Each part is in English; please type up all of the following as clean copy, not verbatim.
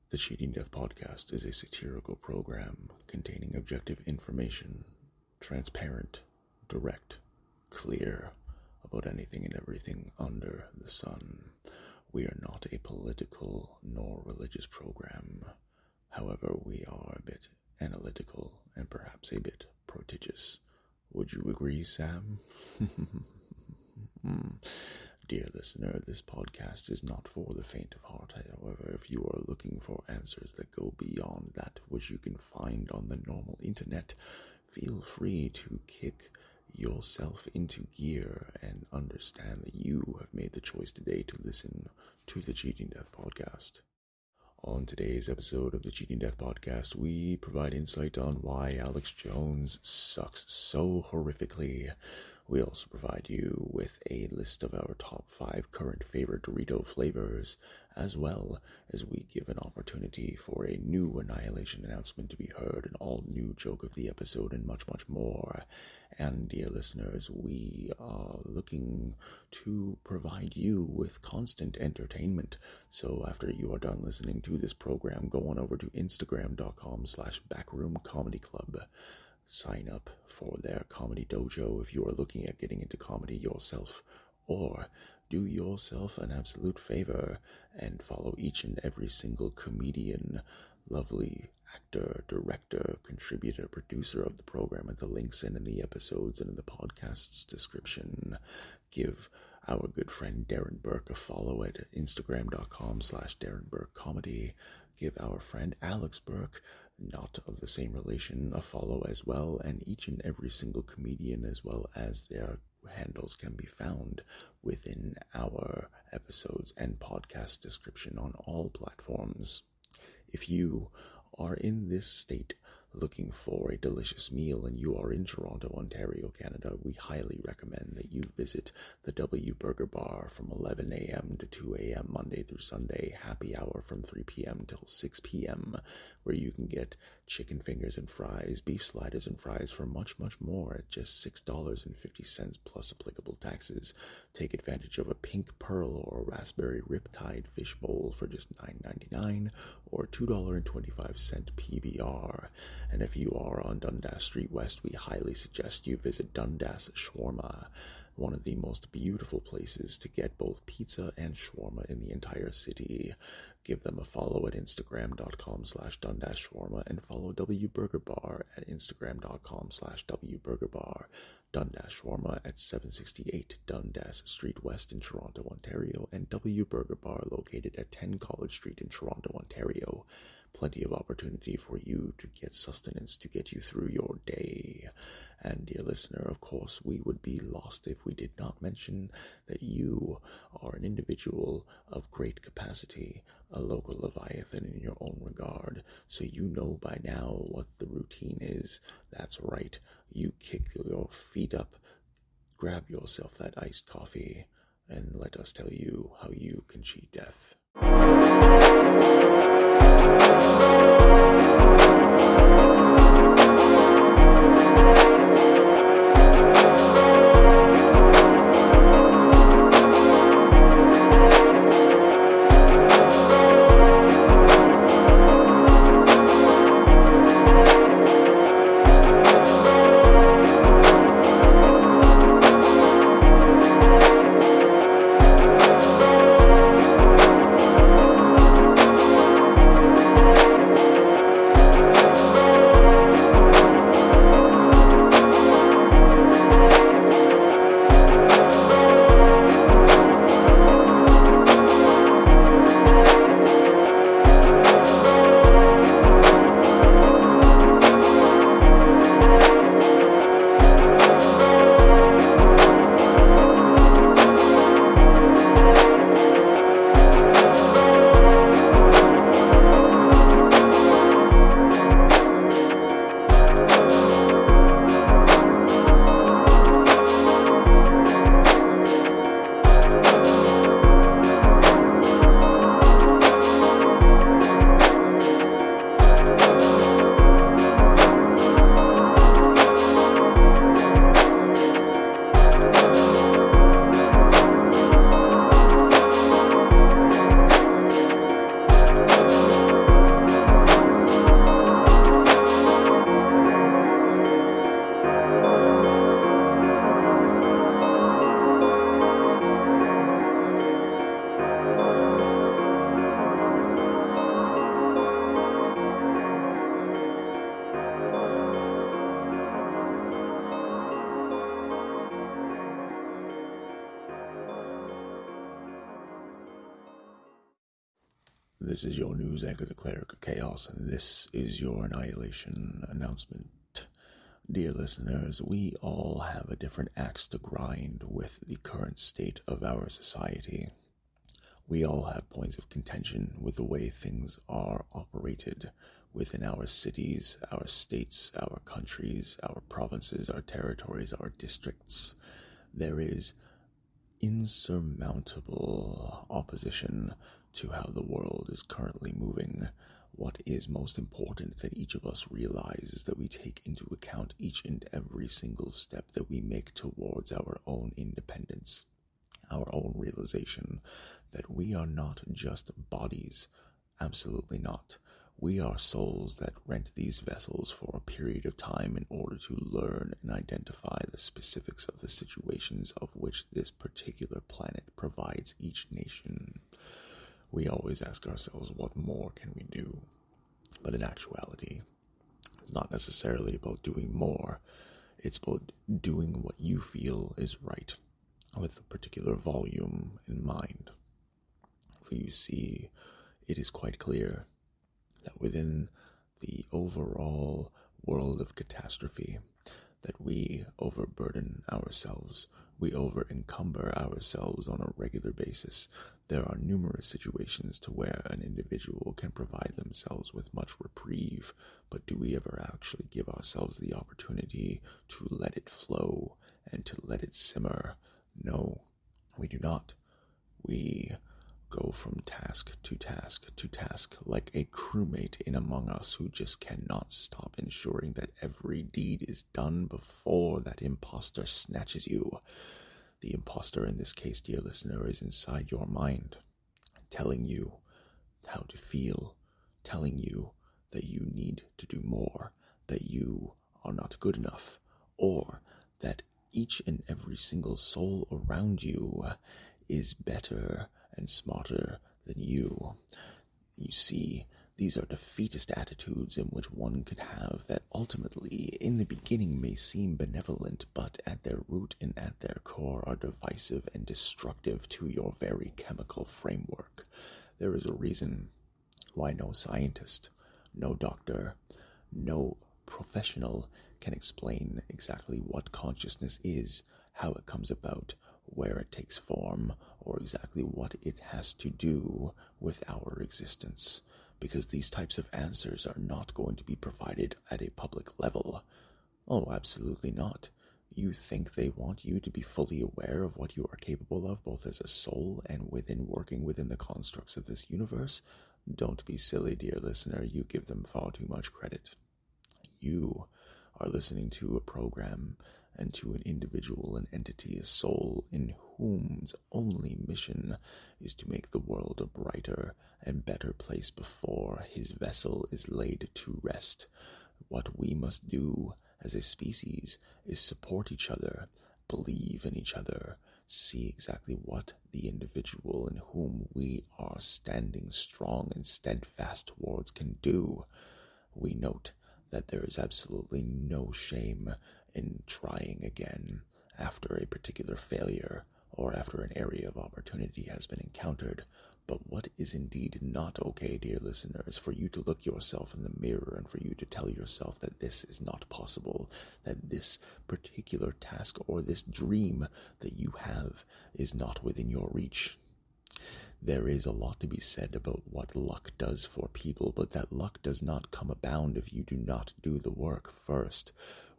The Cheating Death Podcast is a satirical program containing objective information, transparent, direct, clear, about anything and everything under the sun. We are not a political nor religious program. However, we are a bit analytical and perhaps a bit prodigious. Would you agree, Sam? Dear listener, this podcast is not for the faint of heart. However, if you are looking for answers that go beyond that which you can find on the normal internet, feel free to kick yourself into gear and understand that you have made the choice today to listen to the Cheating Death Podcast. On today's episode of the Cheating Death Podcast, we provide insight on why Alex Jones sucks so horrifically. We also provide you with a list of our top 5 current favorite Dorito flavors, as well as we give an opportunity for a new Annihilation Announcement to be heard, an all-new joke of the episode, and much, much more. And, dear listeners, we are looking to provide you with constant entertainment. So after you are done listening to this program, go on over to Instagram.com/backroomcomedyclub. Sign up for their comedy dojo if you are looking at getting into comedy yourself, or do yourself an absolute favor and follow each and every single comedian, lovely actor, director, contributor, producer of the program at the links and in the episodes and in the podcast's description. Give our good friend Darren Burke a follow at Instagram.com/DarrenBurkeComedy. Give our friend Alex Burke, not of the same relation, a follow as well, and each and every single comedian as well as their handles can be found within our episodes and podcast description on all platforms. If you are in this state looking for a delicious meal and you are in Toronto, Ontario, Canada, we highly recommend that you visit the W Burger Bar from 11 a.m. to 2 a.m. Monday through Sunday, happy hour from 3 p.m. till 6 p.m., where you can get chicken fingers and fries, beef sliders and fries for much, much more at just $6.50 plus applicable taxes. Take advantage of a pink pearl or raspberry riptide fish bowl for just $9.99 or $2.25 PBR. And if you are on Dundas Street West, we highly suggest you visit Dundas Shawarma, one of the most beautiful places to get both pizza and shawarma in the entire city. Give them a follow at Instagram.com/Dundas Shawarma and follow W Burger Bar at Instagram.com/W Burger Bar. Dundas Shawarma at 768 Dundas Street West in Toronto, Ontario, and W Burger Bar located at 10 College Street in Toronto, Ontario. Plenty of opportunity for you to get sustenance to get you through your day. And dear listener, of course, we would be lost if we did not mention that you are an individual of great capacity, a local Leviathan in your own regard, so you know by now what the routine is. That's right, you kick your feet up, grab yourself that iced coffee, and let us tell you how you can cheat death. This is your news anchor, the Cleric of Chaos, and this is your Annihilation Announcement. Dear listeners, we all have a different axe to grind with the current state of our society. We all have points of contention with the way things are operated within our cities, our states, our countries, our provinces, our territories, our districts. There is insurmountable opposition to how the world is currently moving. What is most important that each of us realize is that we take into account each and every single step that we make towards our own independence, our own realization that we are not just bodies. Absolutely not. We are souls that rent these vessels for a period of time in order to learn and identify the specifics of the situations of which this particular planet provides each nation. We always ask ourselves, what more can we do? But in actuality, it's not necessarily about doing more. It's about doing what you feel is right, with a particular volume in mind. For you see, it is quite clear that within the overall world of catastrophe, that we overburden ourselves, we over-encumber ourselves on a regular basis. There are numerous situations to where an individual can provide themselves with much reprieve, but do we ever actually give ourselves the opportunity to let it flow and to let it simmer? No, we do not. We go from task to task to task like a crewmate in Among Us who just cannot stop ensuring that every deed is done before that imposter snatches you. The imposter in this case, dear listener, is inside your mind, telling you how to feel, telling you that you need to do more, that you are not good enough, or that each and every single soul around you is better and smarter than you. You see, these are defeatist attitudes in which one could have that ultimately, in the beginning, may seem benevolent, but at their root and at their core are divisive and destructive to your very chemical framework. There is a reason why no scientist, no doctor, no professional can explain exactly what consciousness is, how it comes about, where it takes form, or exactly what it has to do with our existence, because these types of answers are not going to be provided at a public level. Oh, absolutely not. You think they want you to be fully aware of what you are capable of, both as a soul and working within the constructs of this universe? Don't be silly, dear listener. You give them far too much credit. You are listening to a program and to an individual, an entity, a soul, in whom's only mission is to make the world a brighter and better place before his vessel is laid to rest. What we must do as a species is support each other, believe in each other, see exactly what the individual in whom we are standing strong and steadfast towards can do. We note that there is absolutely no shame in trying again after a particular failure or after an area of opportunity has been encountered. But what is indeed not okay, dear listener, is for you to look yourself in the mirror and for you to tell yourself that this is not possible, that this particular task or this dream that you have is not within your reach. There is a lot to be said about what luck does for people, but that luck does not come abound if you do not do the work first.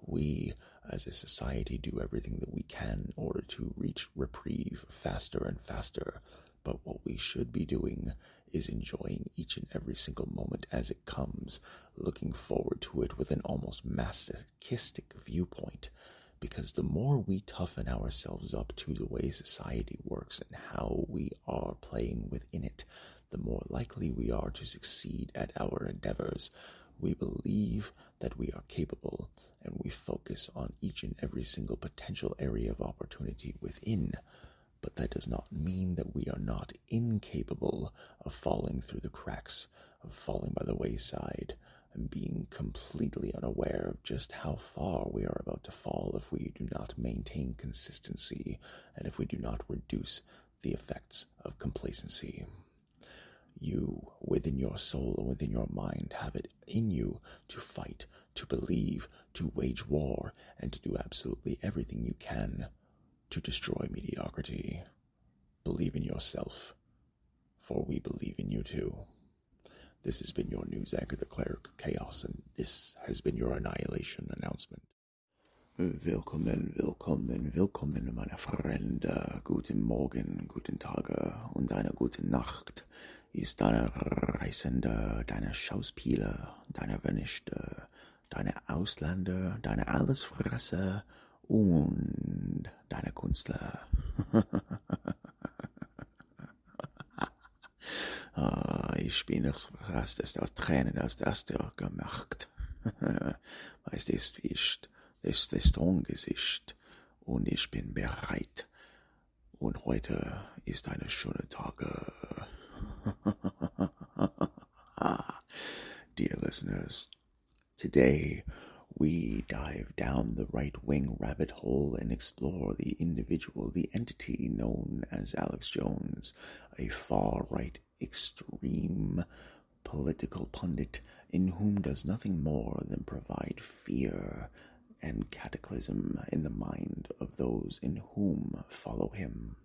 We, as a society, do everything that we can in order to reach reprieve faster and faster. But what we should be doing is enjoying each and every single moment as it comes, looking forward to it with an almost masochistic viewpoint. Because the more we toughen ourselves up to the way society works and how we are playing within it, the more likely we are to succeed at our endeavors. We believe that we are capable, and we focus on each and every single potential area of opportunity within. But that does not mean that we are not incapable of falling through the cracks, of falling by the wayside, and being completely unaware of just how far we are about to fall if we do not maintain consistency and if we do not reduce the effects of complacency. You, with within your soul and within your mind have it in you to fight, to believe, to wage war, and to do absolutely everything you can to destroy mediocrity. Believe in yourself, for we believe in you too. This has been your news anchor, the Cleric Chaos, and this has been your Annihilation Announcement. Willkommen, willkommen, willkommen, meine Freunde. Guten Morgen, guten Tage und eine gute Nacht. Ist deine Reisende, deine Schauspieler, deine Vernichte, deine Ausländer, deine Allesfresser und deine Künstler. Ich bin fast aus Tränen aus der Astor gemacht. Weißt du, ist Strong-Gesicht und ich bin bereit. Und heute ist eine schöne Tage. Dear listeners, today we dive down the right-wing rabbit hole and explore the individual, the entity known as Alex Jones, a far-right extreme political pundit in whom does nothing more than provide fear and cataclysm in the mind of those in whom follow him.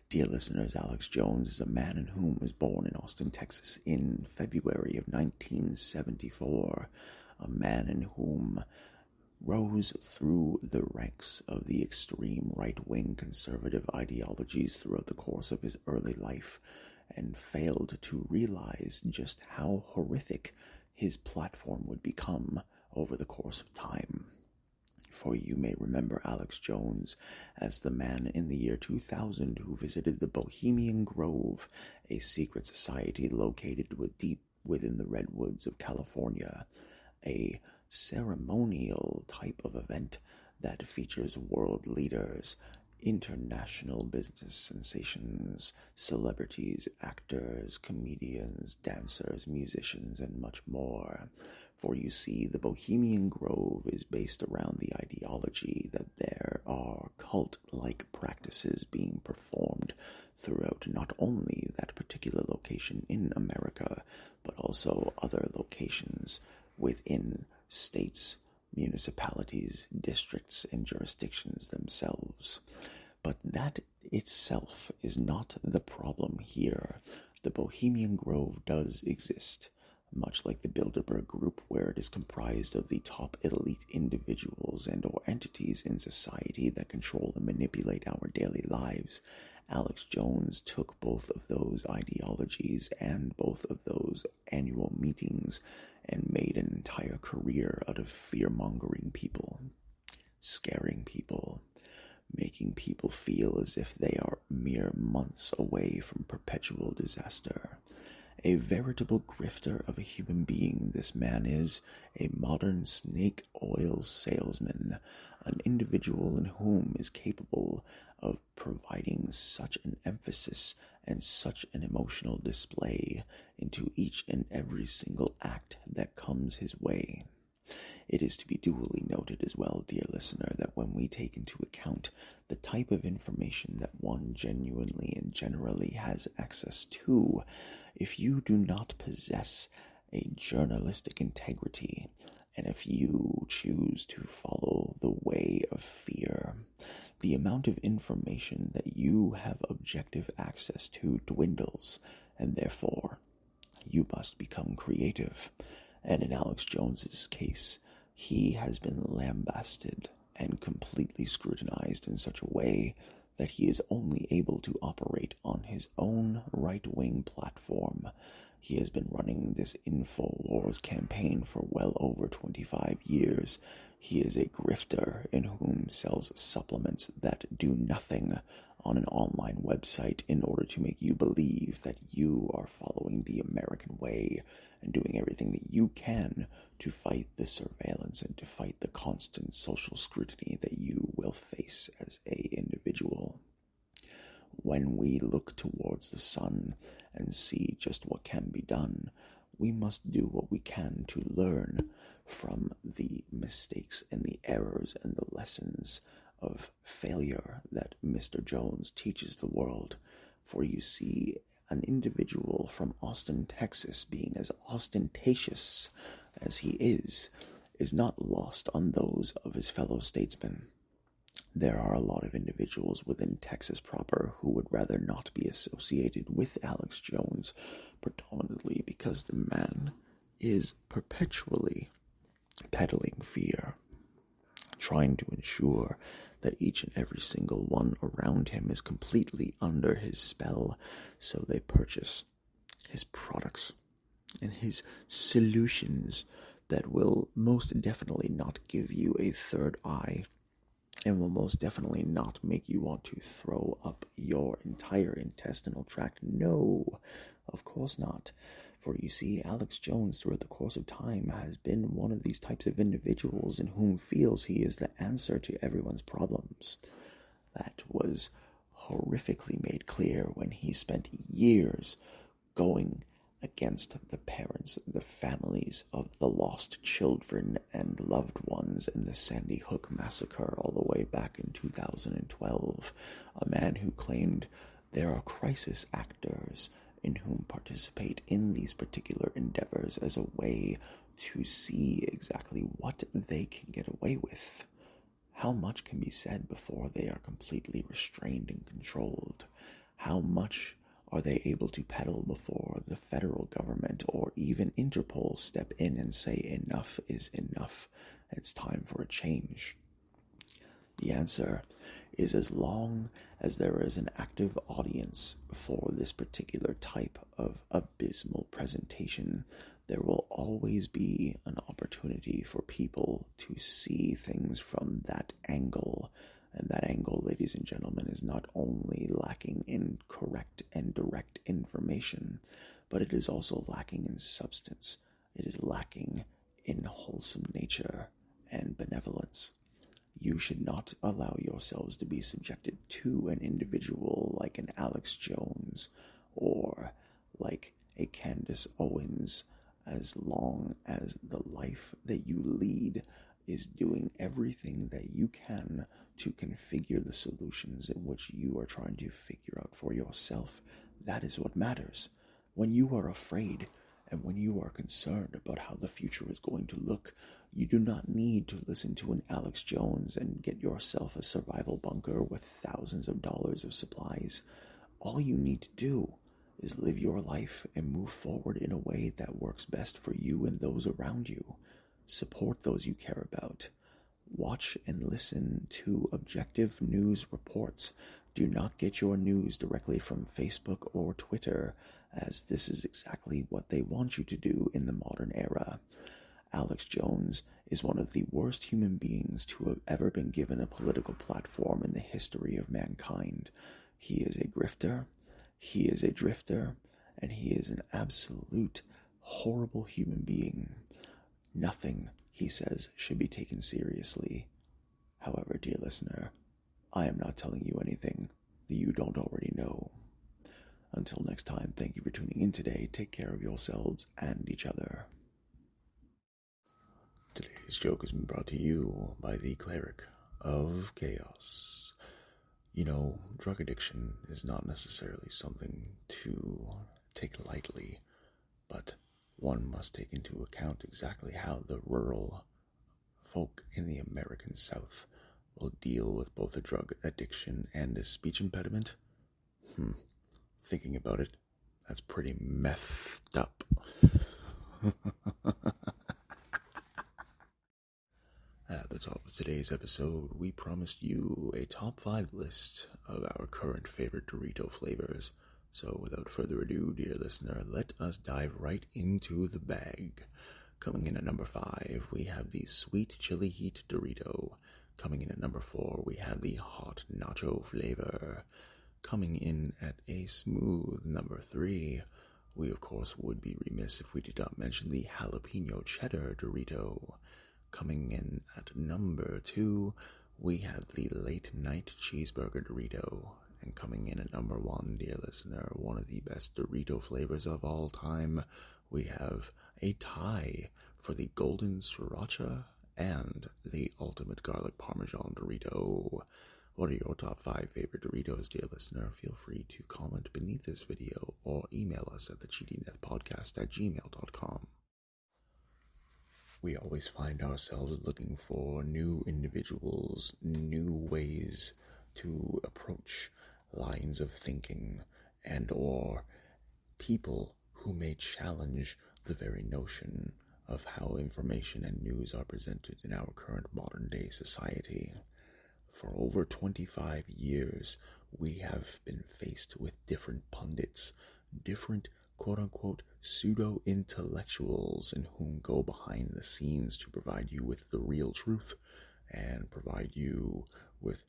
Dear listeners, Alex Jones is a man in whom was born in Austin, Texas in February of 1974, a man in whom rose through the ranks of the extreme right-wing conservative ideologies throughout the course of his early life, and failed to realize just how horrific his platform would become over the course of time. For you may remember Alex Jones as the man in the year 2000 who visited the Bohemian Grove, a secret society located deep within the redwoods of California, a ceremonial type of event that features world leaders, international business sensations, celebrities, actors, comedians, dancers, musicians, and much more. For you see, the Bohemian Grove is based around the ideology that there are cult-like practices being performed throughout not only that particular location in America, but also other locations within states, municipalities, districts, and jurisdictions themselves. But that itself is not the problem here. The Bohemian Grove does exist, much like the Bilderberg Group, where it is comprised of the top elite individuals and or entities in society that control and manipulate our daily lives. Alex Jones took both of those ideologies and both of those annual meetings and made an entire career out of fear-mongering people, scaring people, making people feel as if they are mere months away from perpetual disaster. A veritable grifter of a human being, this man is, a modern snake oil salesman, an individual in whom is capable of providing such an emphasis and such an emotional display into each and every single act that comes his way. It is to be duly noted as well, dear listener, that when we take into account the type of information that one genuinely and generally has access to, if you do not possess a journalistic integrity, and if you choose to follow the way of fear, the amount of information that you have objective access to dwindles, and therefore you must become creative. And in Alex Jones's case, he has been lambasted and completely scrutinized in such a way that he is only able to operate on his own right-wing platform. He has been running this InfoWars campaign for well over 25 years. He is a grifter in whom sells supplements that do nothing on an online website in order to make you believe that you are following the American way and doing everything that you can to fight the surveillance and to fight the constant social scrutiny that you will face as an individual. When we look towards the sun and see just what can be done, we must do what we can to learn from the mistakes and the errors and the lessons of failure that Mr. Jones teaches the world. For you see, an individual from Austin, Texas, being as ostentatious as he is not lost on those of his fellow statesmen. There are a lot of individuals within Texas proper who would rather not be associated with Alex Jones, predominantly because the man is perpetually peddling fear, trying to ensure that each and every single one around him is completely under his spell, so they purchase his products and his solutions that will most definitely not give you a third eye and will most definitely not make you want to throw up your entire intestinal tract. No, of course not. For you see, Alex Jones, throughout the course of time, has been one of these types of individuals in whom feels he is the answer to everyone's problems. That was horrifically made clear when he spent years going against the parents, the families of the lost children and loved ones in the Sandy Hook massacre all the way back in 2012. A man who claimed there are crisis actors in whom participate in these particular endeavors as a way to see exactly what they can get away with. How much can be said before they are completely restrained and controlled? How much are they able to peddle before the federal government or even Interpol step in and say enough is enough? It's time for a change. The answer is, as long as there is an active audience for this particular type of abysmal presentation, there will always be an opportunity for people to see things from that angle. And that angle, ladies and gentlemen, is not only lacking in correct and direct information, but it is also lacking in substance. It is lacking in wholesome nature and benevolence. You should not allow yourselves to be subjected to an individual like an Alex Jones or like a Candace Owens, as long as the life that you lead is doing everything that you can to configure the solutions in which you are trying to figure out for yourself. That is what matters. When you are afraid and when you are concerned about how the future is going to look, you do not need to listen to an Alex Jones and get yourself a survival bunker with thousands of dollars of supplies. All you need to do is live your life and move forward in a way that works best for you and those around you. Support those you care about. Watch and listen to objective news reports. Do not get your news directly from Facebook or Twitter, as this is exactly what they want you to do in the modern era. Alex Jones is one of the worst human beings to have ever been given a political platform in the history of mankind. He is a grifter, he is a drifter, and he is an absolute horrible human being. Nothing he says should be taken seriously. However, dear listener, I am not telling you anything that you don't already know. Until next time, thank you for tuning in today. Take care of yourselves and each other. Today's joke has been brought to you by the Cleric of Chaos. You know, drug addiction is not necessarily something to take lightly, but one must take into account exactly how the rural folk in the American South will deal with both a drug addiction and a speech impediment. Thinking about it, that's pretty messed up. At the top of today's episode, we promised you a top 5 list of our current favorite Dorito flavors. So without further ado, dear listener, let us dive right into the bag. Coming in at number 5, we have the Sweet Chili Heat Dorito. Coming in at number 4, we have the Hot Nacho flavor. Coming in at a smooth number 3, we of course would be remiss if we did not mention the Jalapeno Cheddar Dorito. Coming in at number 2, we have the Late Night Cheeseburger Dorito. And coming in at number 1, dear listener, one of the best Dorito flavors of all time, we have a tie for the Golden Sriracha and the Ultimate Garlic Parmesan Dorito. What are your top 5 favorite Doritos, dear listener? Feel free to comment beneath this video or email us at thecheatingdeathpodcast@gmail.com. We always find ourselves looking for new individuals, new ways to approach lines of thinking, and or people who may challenge the very notion of how information and news are presented in our current modern-day society. For over 25 years, we have been faced with different pundits, different quote-unquote pseudo-intellectuals in whom go behind the scenes to provide you with the real truth and provide you with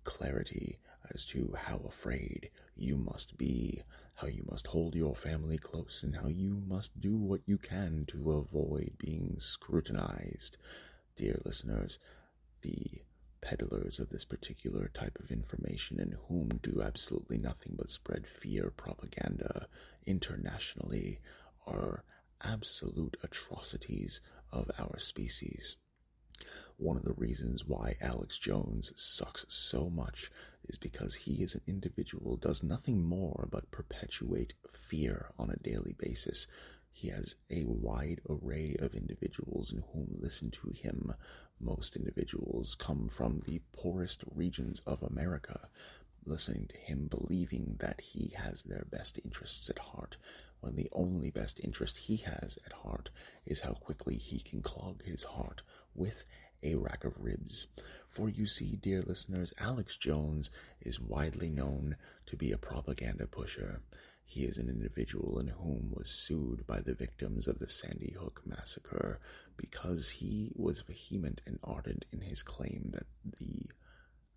clarity as to how afraid you must be, how you must hold your family close, and how you must do what you can to avoid being scrutinized. Dear listeners, the peddlers of this particular type of information, in whom do absolutely nothing but spread fear propaganda internationally, are absolute atrocities of our species. One of the reasons why Alex Jones sucks so much is because he as an individual does nothing more but perpetuate fear on a daily basis. He has a wide array of individuals in whom listen to him. Most individuals come from the poorest regions of America, listening to him, believing that he has their best interests at heart, when the only best interest he has at heart is how quickly he can clog his heart with a rack of ribs. For you see, dear listeners, Alex Jones is widely known to be a propaganda pusher. He is an individual in whom was sued by the victims of the Sandy Hook massacre because he was vehement and ardent in his claim that the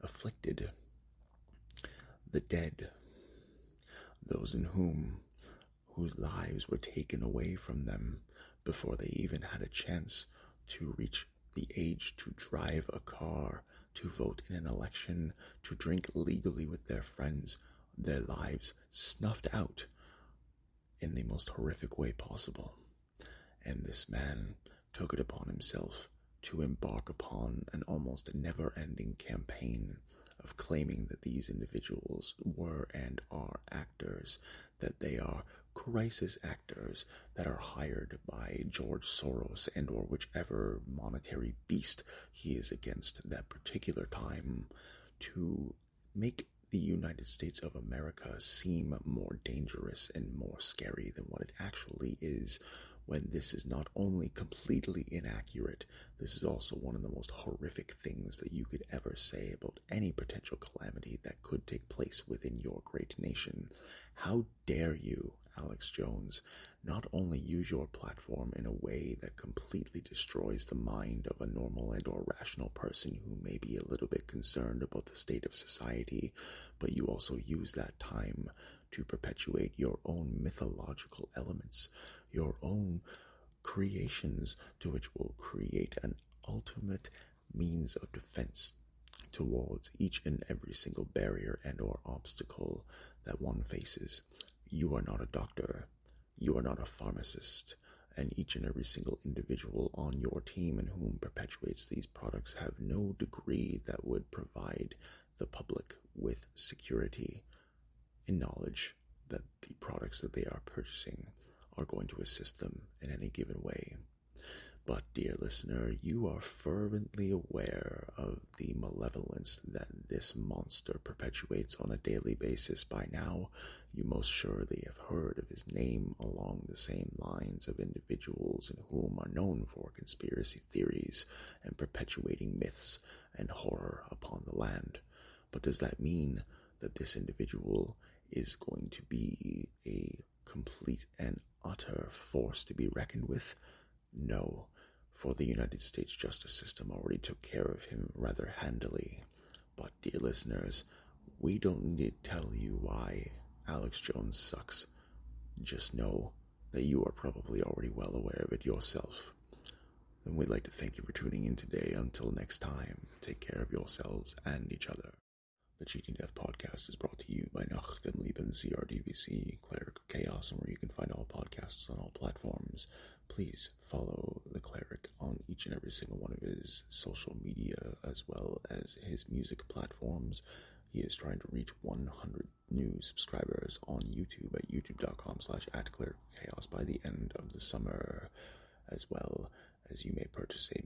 afflicted, the dead, those in whose lives were taken away from them before they even had a chance to reach the age to drive a car, to vote in an election, to drink legally with their friends, their lives snuffed out in the most horrific way possible. And this man took it upon himself to embark upon an almost never-ending campaign of claiming that these individuals were and are actors, that they are crisis actors that are hired by George Soros and or whichever monetary beast he is against that particular time, to make the United States of America seem more dangerous and more scary than what it actually is, when this is not only completely inaccurate, this is also one of the most horrific things that you could ever say about any potential calamity that could take place within your great nation. How dare you, Alex Jones, not only use your platform in a way that completely destroys the mind of a normal and or rational person who may be a little bit concerned about the state of society, but you also use that time to perpetuate your own mythological elements, your own creations, to which will create an ultimate means of defense towards each and every single barrier and or obstacle that one faces. You are not a doctor, you are not a pharmacist, and each and every single individual on your team in whom perpetuates these products have no degree that would provide the public with security in knowledge that the products that they are purchasing are going to assist them in any given way. But, dear listener, you are fervently aware of the malevolence that this monster perpetuates on a daily basis by now. You most surely have heard of his name along the same lines of individuals in whom are known for conspiracy theories and perpetuating myths and horror upon the land. But does that mean that this individual is going to be a complete and utter force to be reckoned with? No, for the United States justice system already took care of him rather handily. But, dear listeners, we don't need to tell you why Alex Jones sucks. Just know that you are probably already well aware of it yourself. And we'd like to thank you for tuning in today. Until next time, take care of yourselves and each other. The Cheating Death Podcast is brought to you by Nach dem Leben CRDVC, Cleric of Chaos, and where you can find all podcasts on all platforms. please follow the Cleric on each and every single one of his social media as well as his music platforms. He is trying to reach 100 new subscribers on YouTube at youtube.com/@clericchaos by the end of the summer, as well as you may purchase a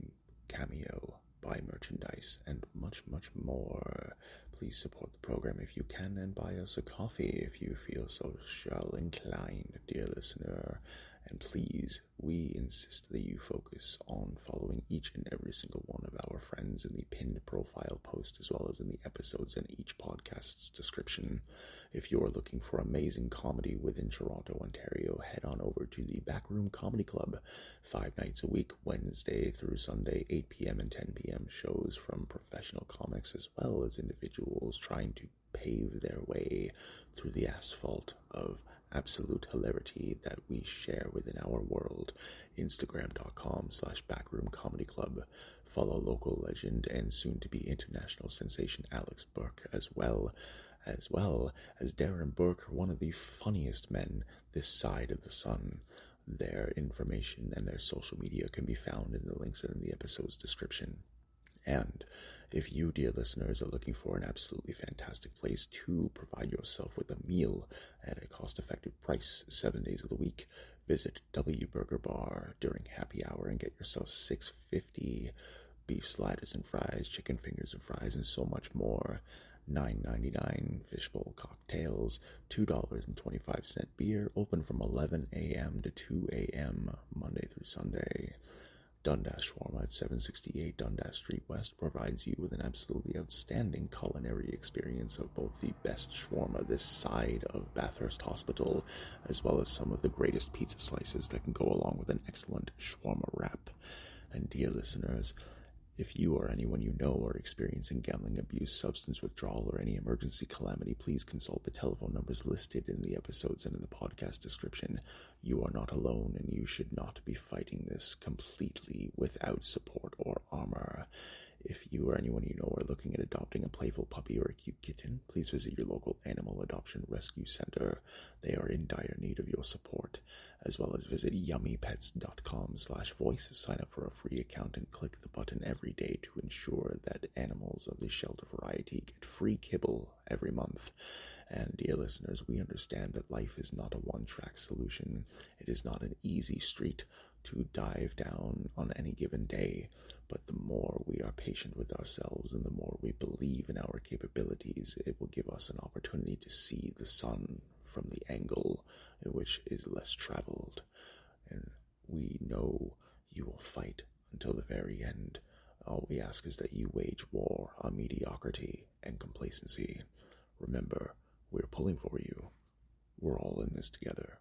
cameo, buy merchandise, and much, much more. Please support the program if you can and buy us a coffee if you feel so shall inclined, dear listener. And please, we insist that you focus on following each and every single one of our friends in the pinned profile post, as well as in the episodes and each podcast's description. If you are looking for amazing comedy within Toronto, Ontario, head on over to the Backroom Comedy Club. 5 nights a week, Wednesday through Sunday, 8 p.m. and 10 p.m. shows from professional comics as well as individuals trying to pave their way through the asphalt of absolute hilarity that we share within our world. Instagram.com/backroomcomedyclub. Follow local legend and soon-to-be international sensation Alex Burke as well as Darren Burke, one of the funniest men this side of the sun. Their information and their social media can be found in the links in the episode's description. And if you, dear listeners, are looking for an absolutely fantastic place to provide yourself with a meal at a cost-effective price 7 days of the week, visit W Burger Bar during happy hour and get yourself $6.50 beef sliders and fries, chicken fingers and fries, and so much more. $9.99 fishbowl cocktails, $2.25 beer, open from 11 a.m. to 2 a.m. Monday through Sunday. Dundas Shawarma at 768 Dundas Street West provides you with an absolutely outstanding culinary experience of both the best shawarma this side of Bathurst Hospital, as well as some of the greatest pizza slices that can go along with an excellent shawarma wrap. And dear listeners, if you or anyone you know are experiencing gambling abuse, substance withdrawal, or any emergency calamity, please consult the telephone numbers listed in the episodes and in the podcast description. You are not alone, and you should not be fighting this completely without support or armor. If you or anyone you know are looking at adopting a playful puppy or a cute kitten, please visit your local animal adoption rescue center. They are in dire need of your support, as well as visit yummypets.com/voice, sign up for a free account, and click the button every day to ensure that animals of the shelter variety get free kibble every month. And dear listeners, we understand that life is not a one-track solution. It is not an easy street to dive down on any given day, but the more we are patient with ourselves and the more we believe in our capabilities, it will give us an opportunity to see the sun from the angle in which is less traveled. And we know you will fight until the very end. All we ask is that you wage war on mediocrity and complacency. Remember, we're pulling for you. We're all in this together.